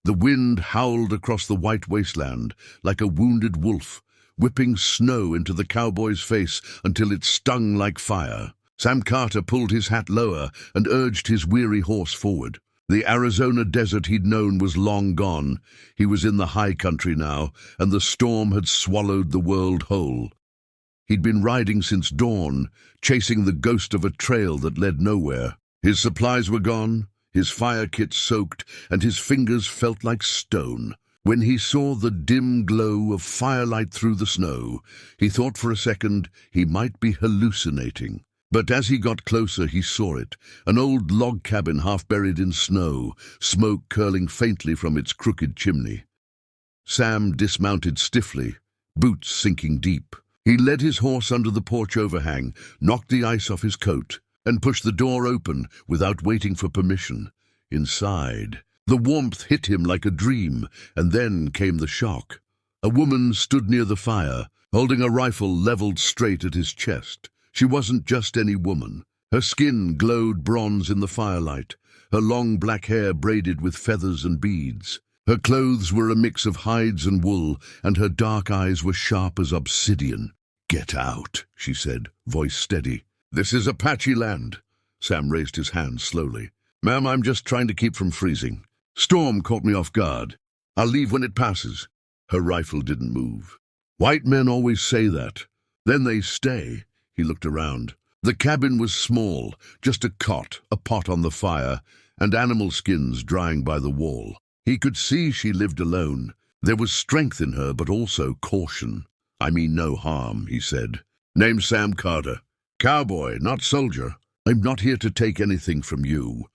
The wind howled across the white wasteland like a wounded wolf, whipping snow into the cowboy's face until it stung like fire. Sam Carter pulled his hat lower and urged his weary horse forward. The Arizona desert he'd known was long gone. He was in the high country now, and the storm had swallowed the world whole. He'd been riding since dawn, chasing the ghost of a trail that led nowhere. His supplies were gone, his fire kit soaked, and his fingers felt like stone. When he saw the dim glow of firelight through the snow, he thought for a second he might be hallucinating. But as he got closer, he saw it, an old log cabin half buried in snow, smoke curling faintly from its crooked chimney. Sam dismounted stiffly, boots sinking deep. He led his horse under the porch overhang, knocked the ice off his coat, and pushed the door open without waiting for permission. Inside, the warmth hit him like a dream, and then came the shock. A woman stood near the fire, holding a rifle leveled straight at his chest. She wasn't just any woman. Her skin glowed bronze in the firelight, her long black hair braided with feathers and beads. Her clothes were a mix of hides and wool, and her dark eyes were sharp as obsidian. "Get out," she said, voice steady. "This is Apache land." Sam raised his hand slowly. "Ma'am, I'm just trying to keep from freezing. Storm caught me off guard. I'll leave when it passes." Her rifle didn't move. "White men always say that. Then they stay." He looked around. The cabin was small, just a cot, a pot on the fire, and animal skins drying by the wall. He could see she lived alone. There was strength in her, but also caution. "I mean no harm," he said. "Name's Sam Carter. Cowboy, not soldier. I'm not here to take anything from you."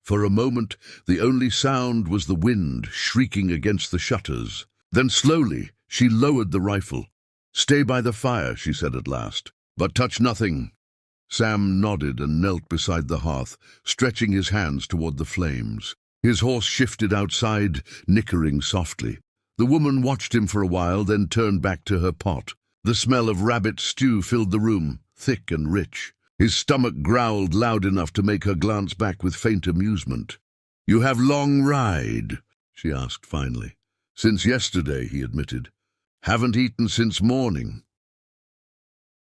For a moment, the only sound was the wind shrieking against the shutters. Then slowly, she lowered the rifle. "Stay by the fire," she said at last. "But touch nothing." Sam nodded and knelt beside the hearth, stretching his hands toward the flames. His horse shifted outside, nickering softly. The woman watched him for a while, then turned back to her pot. The smell of rabbit stew filled the room, thick and rich. His stomach growled loud enough to make her glance back with faint amusement. "You have long ride?" she asked finally. "Since yesterday," he admitted. "Haven't eaten since morning."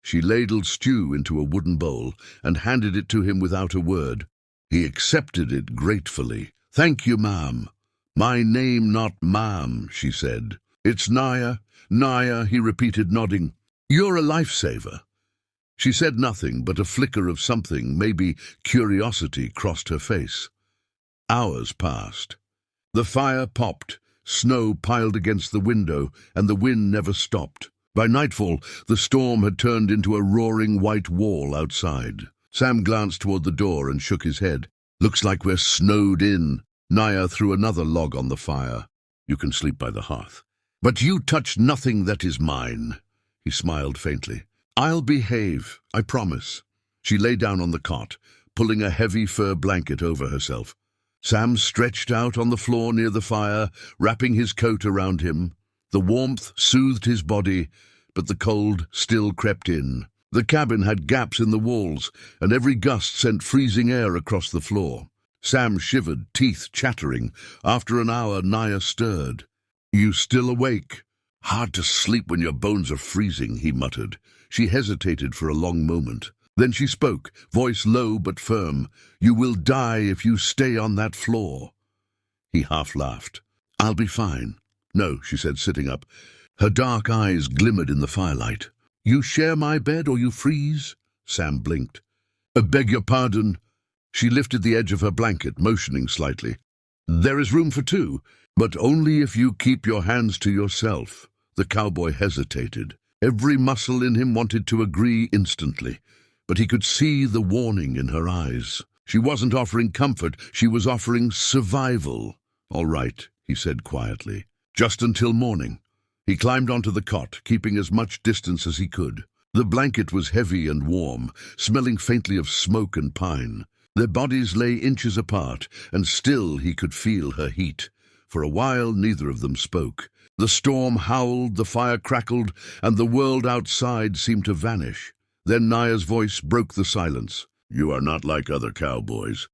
She ladled stew into a wooden bowl and handed it to him without a word. He accepted it gratefully. "Thank you, ma'am." "My name not ma'am," she said. "It's Naya." "Naya," he repeated, nodding. "You're a lifesaver." She said nothing, but a flicker of something, maybe curiosity, crossed her face. Hours passed. The fire popped, snow piled against the window, and the wind never stopped. By nightfall, the storm had turned into a roaring white wall outside. Sam glanced toward the door and shook his head. "Looks like we're snowed in." Naya threw another log on the fire. "You can sleep by the hearth." "But you touch nothing that is mine." He smiled faintly. "I'll behave, I promise." She lay down on the cot, pulling a heavy fur blanket over herself. Sam stretched out on the floor near the fire, wrapping his coat around him. The warmth soothed his body, but the cold still crept in. The cabin had gaps in the walls, and every gust sent freezing air across the floor. Sam shivered, teeth chattering. After an hour, Naya stirred. "You still awake?" "Hard to sleep when your bones are freezing," he muttered. She hesitated for a long moment. Then she spoke, voice low but firm. "You will die if you stay on that floor." He half laughed. "I'll be fine." "No," she said, sitting up. Her dark eyes glimmered in the firelight. "You share my bed or you freeze?" Sam blinked. "Beg your pardon." She lifted the edge of her blanket, motioning slightly. "There is room for two, but only if you keep your hands to yourself." The cowboy hesitated. Every muscle in him wanted to agree instantly, but he could see the warning in her eyes. She wasn't offering comfort, she was offering survival. "All right," he said quietly. "Just until morning." He climbed onto the cot, keeping as much distance as he could. The blanket was heavy and warm, smelling faintly of smoke and pine. Their bodies lay inches apart, and still he could feel her heat. For a while, neither of them spoke. The storm howled, the fire crackled, and the world outside seemed to vanish. Then Naya's voice broke the silence. "You are not like other cowboys."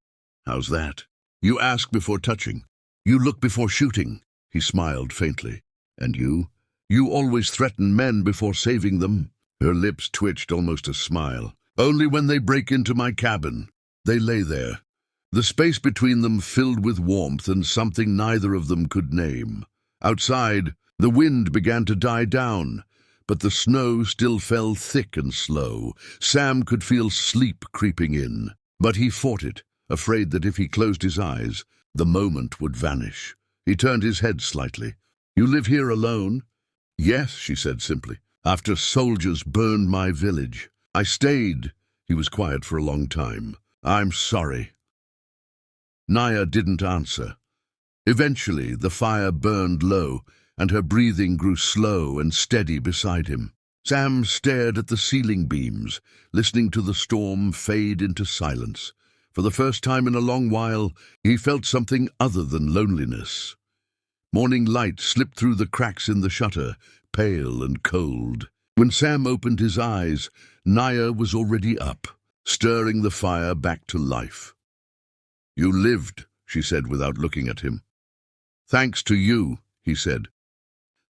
"How's that?" "You ask before touching." You look before shooting, he smiled faintly. And you? You always threaten men before saving them. Her lips twitched almost a smile. Only when they break into my cabin. They lay there, the space between them filled with warmth and something neither of them could name. Outside, the wind began to die down, but the snow still fell thick and slow. Sam could feel sleep creeping in, but he fought it, afraid that if he closed his eyes, the moment would vanish. He turned his head slightly. You live here alone? Yes, she said simply. After soldiers burned my village. I stayed. He was quiet for a long time. I'm sorry. Naya didn't answer. Eventually, the fire burned low, and her breathing grew slow and steady beside him. Sam stared at the ceiling beams, listening to the storm fade into silence. For the first time in a long while, he felt something other than loneliness. Morning light slipped through the cracks in the shutter, pale and cold. When Sam opened his eyes, Naya was already up, stirring the fire back to life. You lived, she said without looking at him. Thanks to you, he said,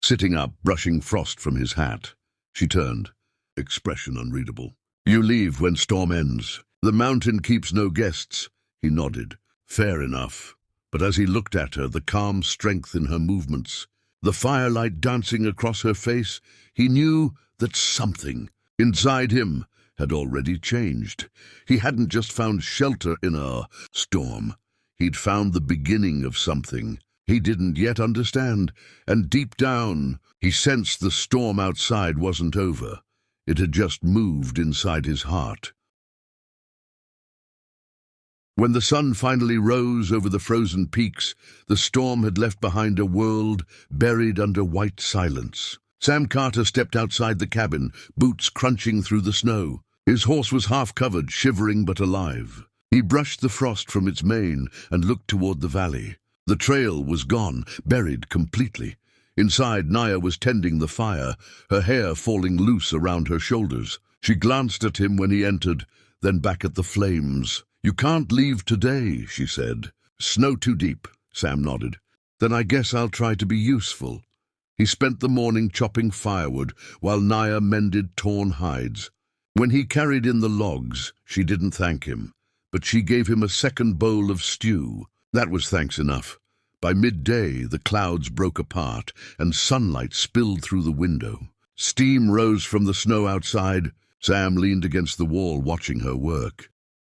sitting up, brushing frost from his hat. She turned, expression unreadable. You leave when storm ends. The mountain keeps no guests. He nodded. Fair enough. But as he looked at her, the calm strength in her movements, the firelight dancing across her face, he knew that something inside him had already changed. He hadn't just found shelter in a storm. He'd found the beginning of something he didn't yet understand, and deep down, he sensed the storm outside wasn't over. It had just moved inside his heart. When the sun finally rose over the frozen peaks, the storm had left behind a world buried under white silence. Sam Carter stepped outside the cabin, boots crunching through the snow. His horse was half-covered, shivering but alive. He brushed the frost from its mane and looked toward the valley. The trail was gone, buried completely. Inside, Naya was tending the fire, her hair falling loose around her shoulders. She glanced at him when he entered, then back at the flames. You can't leave today, she said. Snow too deep, Sam nodded. Then I guess I'll try to be useful. He spent the morning chopping firewood while Naya mended torn hides. When he carried in the logs, she didn't thank him, but she gave him a second bowl of stew. That was thanks enough. By midday, the clouds broke apart and sunlight spilled through the window. Steam rose from the snow outside. Sam leaned against the wall, watching her work.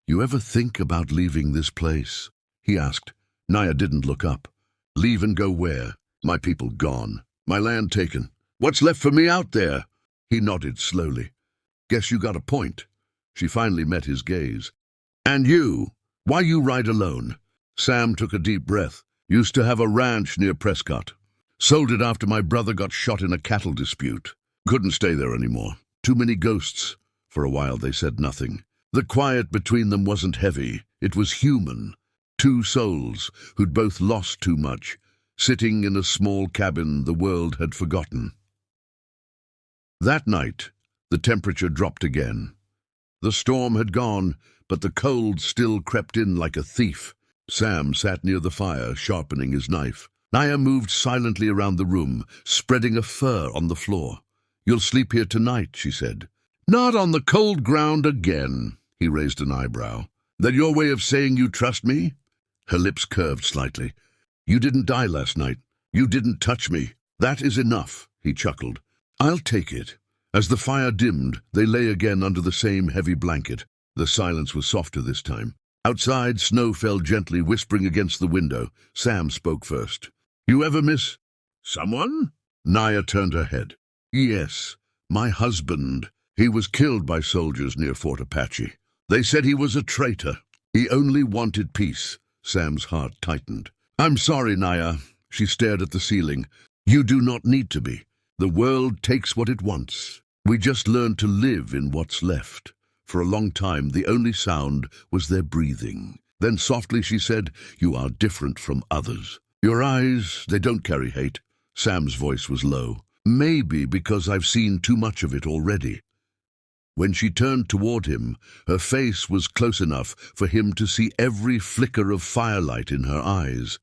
You ever think about leaving this place? He asked. Naya didn't look up. Leave and go where? My people gone. My land taken. What's left for me out there? He nodded slowly. Guess you got a point. She finally met his gaze. And you? Why you ride alone? Sam took a deep breath. Used to have a ranch near Prescott. Sold it after my brother got shot in a cattle dispute. Couldn't stay there anymore. Too many ghosts. For a while they said nothing. The quiet between them wasn't heavy. It was human. Two souls who'd both lost too much, sitting in a small cabin the world had forgotten. That night, the temperature dropped again. The storm had gone, but the cold still crept in like a thief. Sam sat near the fire, sharpening his knife. Naya moved silently around the room, spreading a fur on the floor. You'll sleep here tonight, she said. Not on the cold ground again, he raised an eyebrow. That your way of saying you trust me? Her lips curved slightly. You didn't die last night. You didn't touch me. That is enough, he chuckled. I'll take it. As the fire dimmed, they lay again under the same heavy blanket. The silence was softer this time. Outside, snow fell gently, whispering against the window. Sam spoke first. You ever miss someone? Naya turned her head. Yes, my husband. He was killed by soldiers near Fort Apache. They said he was a traitor. He only wanted peace. Sam's heart tightened. I'm sorry, Naya. She stared at the ceiling. You do not need to be. The world takes what it wants. We just learn to live in what's left. For a long time, the only sound was their breathing. Then softly she said, You are different from others. Your eyes, they don't carry hate. Sam's voice was low. Maybe because I've seen too much of it already. When she turned toward him, her face was close enough for him to see every flicker of firelight in her eyes.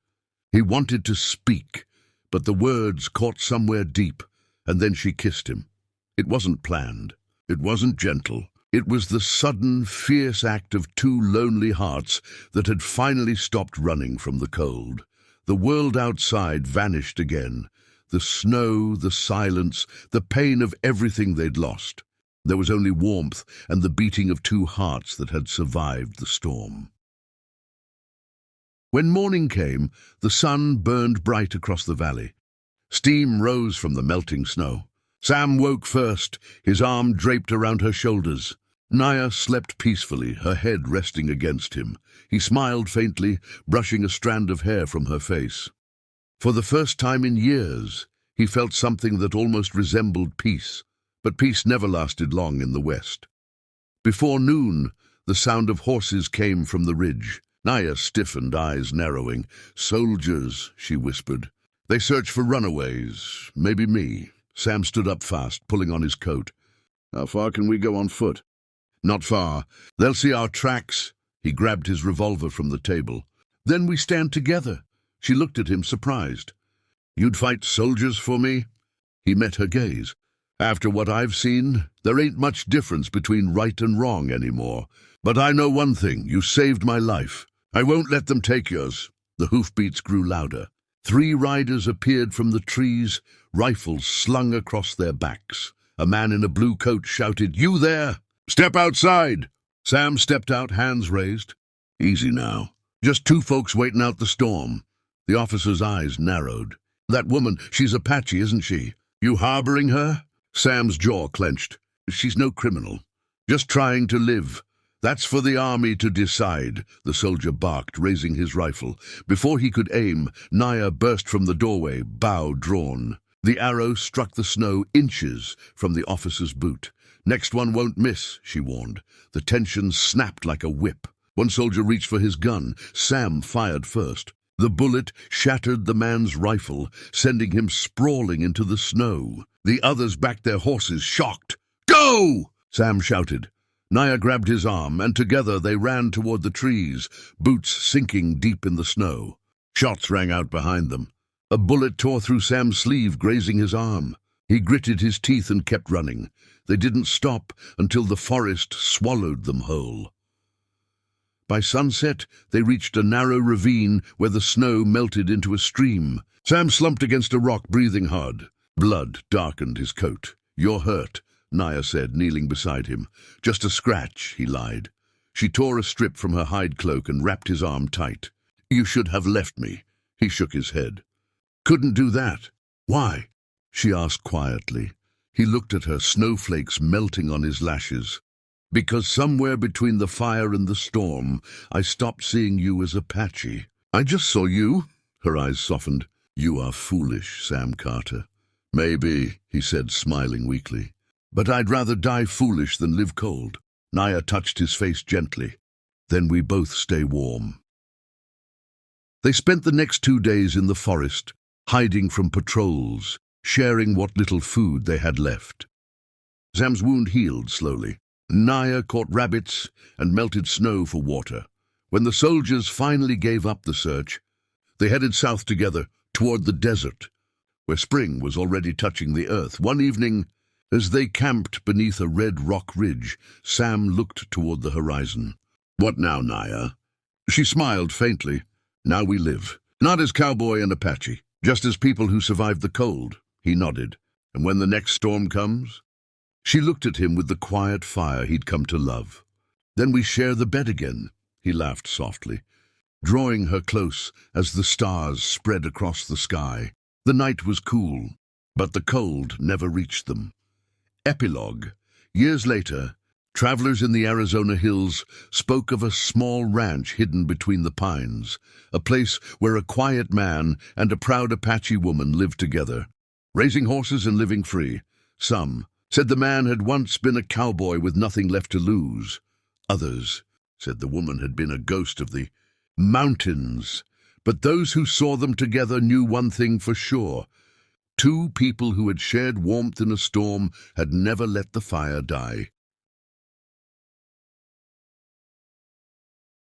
He wanted to speak, but the words caught somewhere deep, and then she kissed him. It wasn't planned. It wasn't gentle. It was the sudden, fierce act of two lonely hearts that had finally stopped running from the cold. The world outside vanished again. The snow, the silence, the pain of everything they'd lost. There was only warmth and the beating of two hearts that had survived the storm. When morning came, the sun burned bright across the valley. Steam rose from the melting snow. Sam woke first, his arm draped around her shoulders. Naya slept peacefully, her head resting against him. He smiled faintly, brushing a strand of hair from her face. For the first time in years, he felt something that almost resembled peace, but peace never lasted long in the west. Before noon, the sound of horses came from the ridge. Naya stiffened, eyes narrowing. "Soldiers," she whispered. "They search for runaways, maybe me." Sam stood up fast, pulling on his coat. "How far can we go on foot?" "Not far. They'll see our tracks." He grabbed his revolver from the table. "Then we stand together." She looked at him, surprised. "You'd fight soldiers for me?" He met her gaze. "After what I've seen, there ain't much difference between right and wrong anymore. But I know one thing, you saved my life. I won't let them take yours." The hoofbeats grew louder. 3 riders appeared from the trees, rifles slung across their backs. A man in a blue coat shouted, "You there! Step outside!" Sam stepped out, hands raised. "Easy now. Just 2 folks waiting out the storm." The officer's eyes narrowed. "That woman, she's Apache, isn't she? You harboring her?" Sam's jaw clenched. "She's no criminal. Just trying to live. That's for the army to decide," the soldier barked, raising his rifle. Before he could aim, Naya burst from the doorway, bow drawn. The arrow struck the snow inches from the officer's boot. "Next one won't miss," she warned. The tension snapped like a whip. One soldier reached for his gun. Sam fired first. The bullet shattered the man's rifle, sending him sprawling into the snow. The others backed their horses, shocked. "Go!" Sam shouted. Naya grabbed his arm, and together they ran toward the trees, boots sinking deep in the snow. Shots rang out behind them. A bullet tore through Sam's sleeve, grazing his arm. He gritted his teeth and kept running. They didn't stop until the forest swallowed them whole. By sunset, they reached a narrow ravine where the snow melted into a stream. Sam slumped against a rock, breathing hard. Blood darkened his coat. "You're hurt," Naya said, kneeling beside him. "Just a scratch," he lied. She tore a strip from her hide cloak and wrapped his arm tight. "You should have left me." He shook his head. "Couldn't do that." "Why?" she asked quietly. He looked at her, snowflakes melting on his lashes. "Because somewhere between the fire and the storm, I stopped seeing you as Apache. I just saw you." Her eyes softened. "You are foolish, Sam Carter." "Maybe," he said, smiling weakly. "But I'd rather die foolish than live cold." Naya touched his face gently. "Then we both stay warm." They spent the next 2 days in the forest, hiding from patrols, sharing what little food they had left. Sam's wound healed slowly. Naya caught rabbits and melted snow for water. When the soldiers finally gave up the search, they headed south together toward the desert, where spring was already touching the earth. One evening, as they camped beneath a red rock ridge, Sam looked toward the horizon. "What now, Naya?" She smiled faintly. "Now we live. Not as Cowboy and Apache, just as people who survived the cold." He nodded. "And when the next storm comes?" She looked at him with the quiet fire he'd come to love. "Then we share the bed again." He laughed softly, drawing her close as the stars spread across the sky. The night was cool, but the cold never reached them. Epilogue. Years later, travelers in the Arizona hills spoke of a small ranch hidden between the pines, a place where a quiet man and a proud Apache woman lived together, raising horses and living free. Some said the man had once been a cowboy with nothing left to lose. Others said the woman had been a ghost of the mountains. But those who saw them together knew one thing for sure. 2 people who had shared warmth in a storm had never let the fire die.